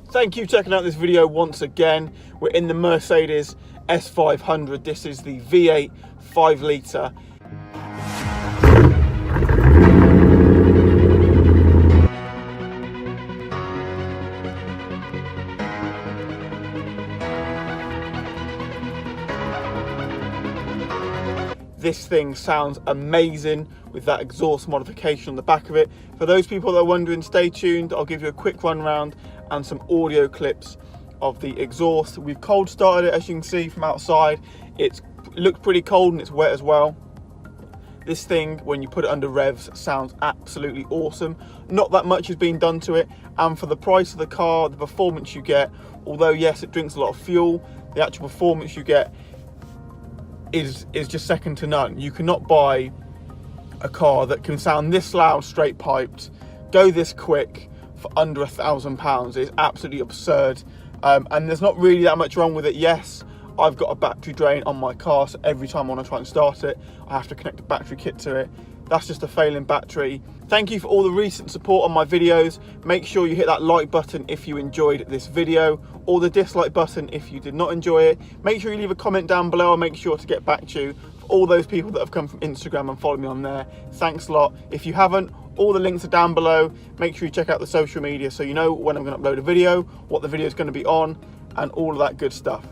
Thank you for checking out this video once again. We're in the Mercedes S500. This is the V8 5 litre. This thing sounds amazing with that exhaust modification on the back of it. For those people that are wondering, stay tuned. I'll give you a quick run round and some audio clips of the exhaust. We've cold started it, as you can see from outside. It looks pretty cold and it's wet as well. This thing, when you put it under revs, sounds absolutely awesome. Not that much has been done to it, and for the price of the car, the performance you get, although yes, it drinks a lot of fuel, the actual performance you get is just second to none. You cannot buy a car that can sound this loud straight piped, go this quick for under £1,000. It's absolutely absurd, and there's not really that much wrong with it. Yes, I've got a battery drain on my car, so every time I want to try and start it, I have to connect a battery kit to it. That's just a failing battery. Thank you for all the recent support on my videos. Make sure you hit that like button if you enjoyed this video, or the dislike button if you did not enjoy it. Make sure you leave a comment down below. I'll make sure to get back to you. For all those people that have come from Instagram and followed me on there, thanks a lot. If you haven't, all the links are down below. Make sure you check out the social media so you know when I'm going to upload a video, what the video is going to be on, and all of that good stuff.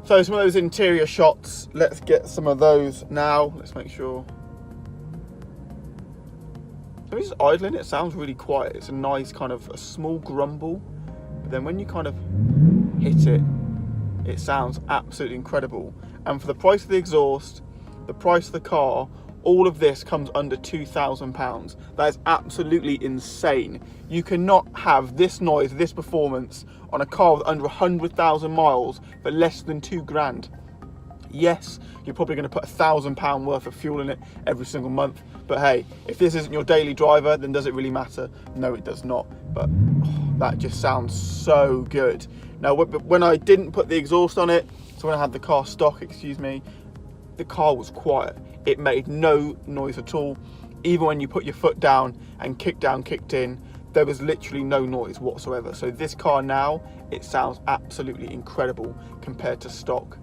So some of those interior shots, let's get some of those now. Let's make sure. So it's idling, it sounds really quiet. It's a nice kind of a small grumble. But then when you kind of hit it, it sounds absolutely incredible. And for the price of the exhaust, the price of the car, all of this comes under £2,000. That is absolutely insane. You cannot have this noise, this performance on a car with under 100,000 miles for less than £2,000. Yes, you're probably going to put £1,000 worth of fuel in it every single month. But hey, if this isn't your daily driver, then does it really matter? No, it does not. But that just sounds so good. Now, when I didn't put the exhaust on it, so when I had the car stock, excuse me, the car was quiet. It made no noise at all. Even when you put your foot down and kicked in, there was literally no noise whatsoever. So this car now, it sounds absolutely incredible compared to stock.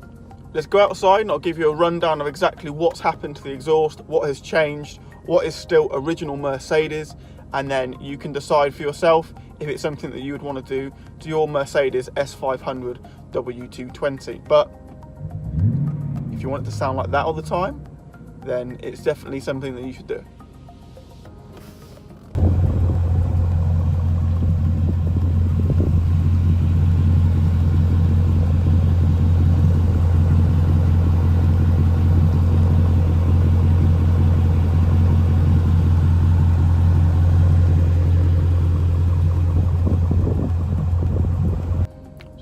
Let's go outside and I'll give you a rundown of exactly what's happened to the exhaust, what has changed, what is still original Mercedes, and then you can decide for yourself if it's something that you would want to do to your Mercedes S500 W220. But if you want it to sound like that all the time, then it's definitely something that you should do.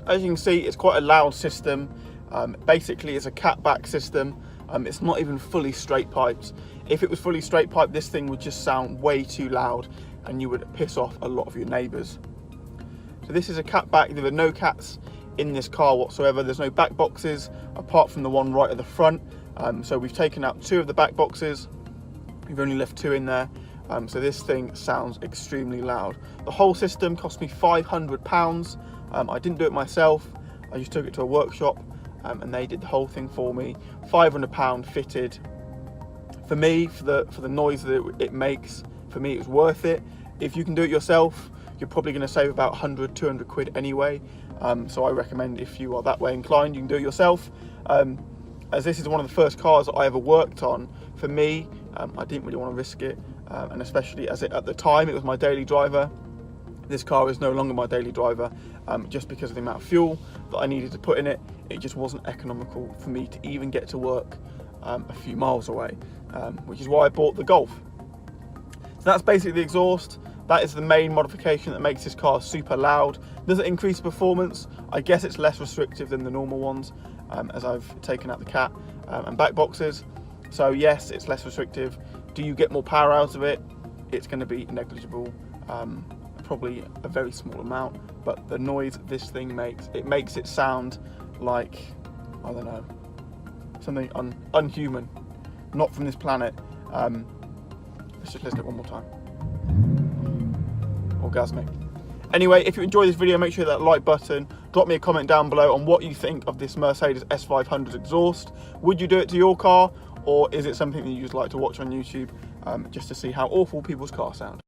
As you can see, it's quite a loud system. Basically, it's a catback system. It's not even fully straight piped. If it was fully straight piped, this thing would just sound way too loud and you would piss off a lot of your neighbours. So this is a cat back. There are no cats in this car whatsoever. There's no back boxes apart from the one right at the front. So we've taken out 2 of the back boxes. We've only left 2 in there. So this thing sounds extremely loud. The whole system cost me £500. I didn't do it myself. I just took it to a workshop and they did the whole thing for me. £500 fitted. For me, for the noise that it makes, for me it was worth it. If you can do it yourself, you're probably going to save about 100, 200 quid anyway. So I recommend, if you are that way inclined, you can do it yourself. As this is one of the first cars that I ever worked on, for me, I didn't really want to risk it. And especially as at the time it was my daily driver. This car is no longer my daily driver, just because of the amount of fuel that I needed to put in it. It just wasn't economical for me to even get to work a few miles away, which is why I bought the Golf. So that's basically the exhaust. That is the main modification that makes this car super loud. Does it increase performance? I guess it's less restrictive than the normal ones, as I've taken out the cat and back boxes. So yes, it's less restrictive. Do you get more power out of it? It's going to be negligible, probably a very small amount, but the noise this thing makes, it makes it sound like, I don't know, something unhuman, not from this planet. Let's just listen to it one more time. Orgasmic. Anyway, if you enjoyed this video, make sure you hit that like button. Drop me a comment down below on what you think of this Mercedes S500 exhaust. Would you do it to your car, or is it something that you just like to watch on YouTube just to see how awful people's cars sound?